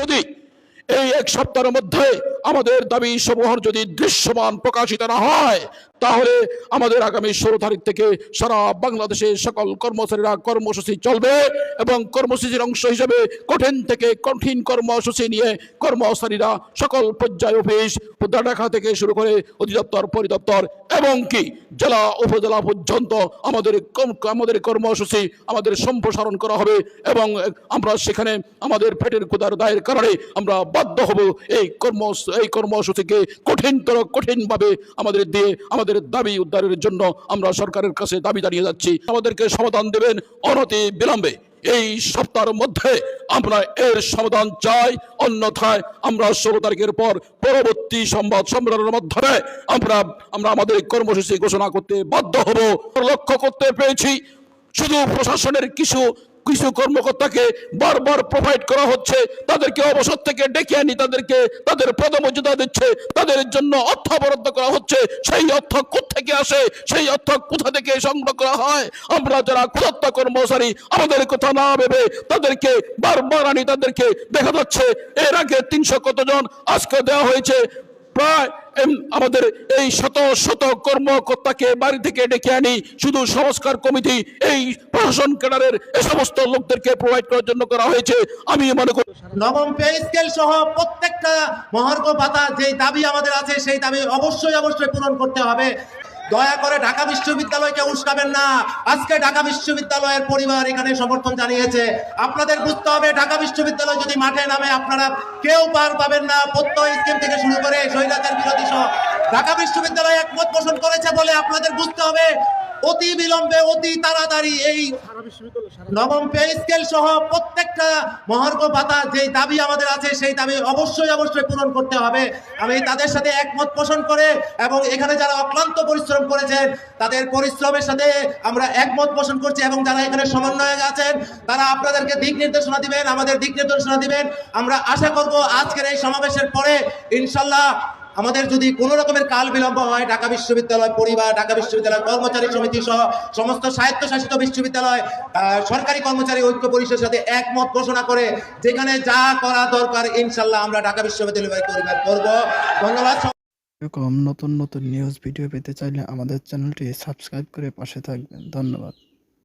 যদি এই এক সপ্তাহের মধ্যে আমাদের দাবি সমূহের যদি দৃশ্যমান প্রকাশিত না হয়, তাহলে আমাদের আগামী 16 তারিখ থেকে সারা বাংলাদেশে সকল কর্মচারীরা কর্মসূচি চলবে এবং কর্মসূচির অংশ হিসেবে কঠিন থেকে কঠিন কর্মসূচি নিয়ে কর্মচারীরা সকল পর্যায়ে অফিস ঢাকা থেকে শুরু করে অধিদপ্তর পরিদপ্তর এবং কি জেলা উপজেলা পর্যন্ত আমাদের কর্মসূচি আমাদের সম্প্রসারণ করা হবে এবং আমরা সেখানে আমাদের পেটের ক্ষুধার দায়ের কারণে আমরা বাধ্য হব এই কর্মসূচিকে কঠিনভাবে আমাদের দিয়ে আমাদের দাবি উদ্ধারের জন্য আমরা সরকারের কাছে দাবি জানিয়ে যাচ্ছি। আমাদেরকে সমাধান দেবেন অনতি বিলম্বে। এই সপ্তাহের মধ্যে আমরা এর সমাধান চাই, অন্যথায় আমরা 16 তারিখের পর পরবর্তী সংবাদ সম্মেলনের মাধ্যমে আমরা আমাদের কর্মসূচি ঘোষণা করতে বাধ্য হব। লক্ষ্য করতে পেরেছি শুধু প্রশাসনের কিছু কর্মকর্তাকে বারবার প্রোভাইড করা হচ্ছে, তাদেরকে অবসর থেকে ডেকে আনি, তাদের পদমর্যাদা দিচ্ছে, তাদের জন্য অর্থ বরাদ্দ করা হচ্ছে। সেই অর্থ কোত্থেকে আসে, সেই অর্থ কোথা থেকে সংগ্রহ করা হয়? আমরা যারা ক্ষুধার্ত কর্মচারী আমাদের কথা না ভেবে তাদেরকে বারবার আনি, তাদেরকে দেখা যাচ্ছে এর আগে 300 কতজন, আজকে দেওয়া হয়েছে প্রায় আমাদের এই শত কর্মকর্তাকে বাড়ি থেকে ডেকে আনি শুধু সংস্কার কমিটি এই প্রশাসন ক্যাডারের এই সমস্ত লোকদেরকে প্রোভাইড করার জন্য করা হয়েছে। আমি মনে করি নবম পে স্কেল সহ প্রত্যেকটা মহার্ঘ ভাতা যে দাবি আমাদের আছে সেই দাবি অবশ্যই পূরণ করতে হবে। দয়া করে ঢাকা বিশ্ববিদ্যালয়কে উস্কাবেন না। আজকে ঢাকা বিশ্ববিদ্যালয়ের পরিবার এখানে সমর্থন জানিয়েছে। আপনাদের বুঝতে হবে ঢাকা বিশ্ববিদ্যালয় যদি মাঠে নামে আপনারা কেউ পার পাবেন না। প্রত্যয় স্কিম থেকে শুরু করে স্বৈরাচার বিরোধী সহ ঢাকা বিশ্ববিদ্যালয় একমত পোষণ করেছে বলে আপনাদের বুঝতে হবে অতি বিলম্বে অতি তাড়াতাড়ি এই নবম পে স্কেল সহ প্রত্যেকটা মহার্ঘ ভাতা যে দাবি আমাদের আছে সেই দাবি অবশ্যই পূরণ করতে হবে। আমি তাদের সাথে একমত পোষণ করে এবং এখানে যারা অক্লান্ত পরিশ্রম করেছেন তাদের পরিশ্রমের সাথে আমরা একমত পোষণ করছি এবং যারা এখানে সমন্বয়ক আছেন তারা আপনাদেরকে দিক নির্দেশনা দিবেন, আমাদের দিক নির্দেশনা দিবেন। আমরা আশা করব আজকের এই সমাবেশের পরে ইনশাল্লাহ আমাদের যদি কোনো রকমের কাল বিলম্ব হয় ঢাকা বিশ্ববিদ্যালয় পরিবার, ঢাকা বিশ্ববিদ্যালয় কর্মচারী সমিতি সহ সমস্ত স্বায়ত্তশাসিত বিশ্ববিদ্যালয় সরকারি কর্মচারী ঐক্য পরিষদের সাথে একমত ঘোষণা করে যেখানে যা করা দরকার ইনশাল্লাহ আমরা ঢাকা বিশ্ববিদ্যালয় পরিবার করব। ধন্যবাদ। এরকম নতুন নিউজ ভিডিও পেতে চাইলে আমাদের চ্যানেলটি সাবস্ক্রাইব করে পাশে থাকবেন। ধন্যবাদ।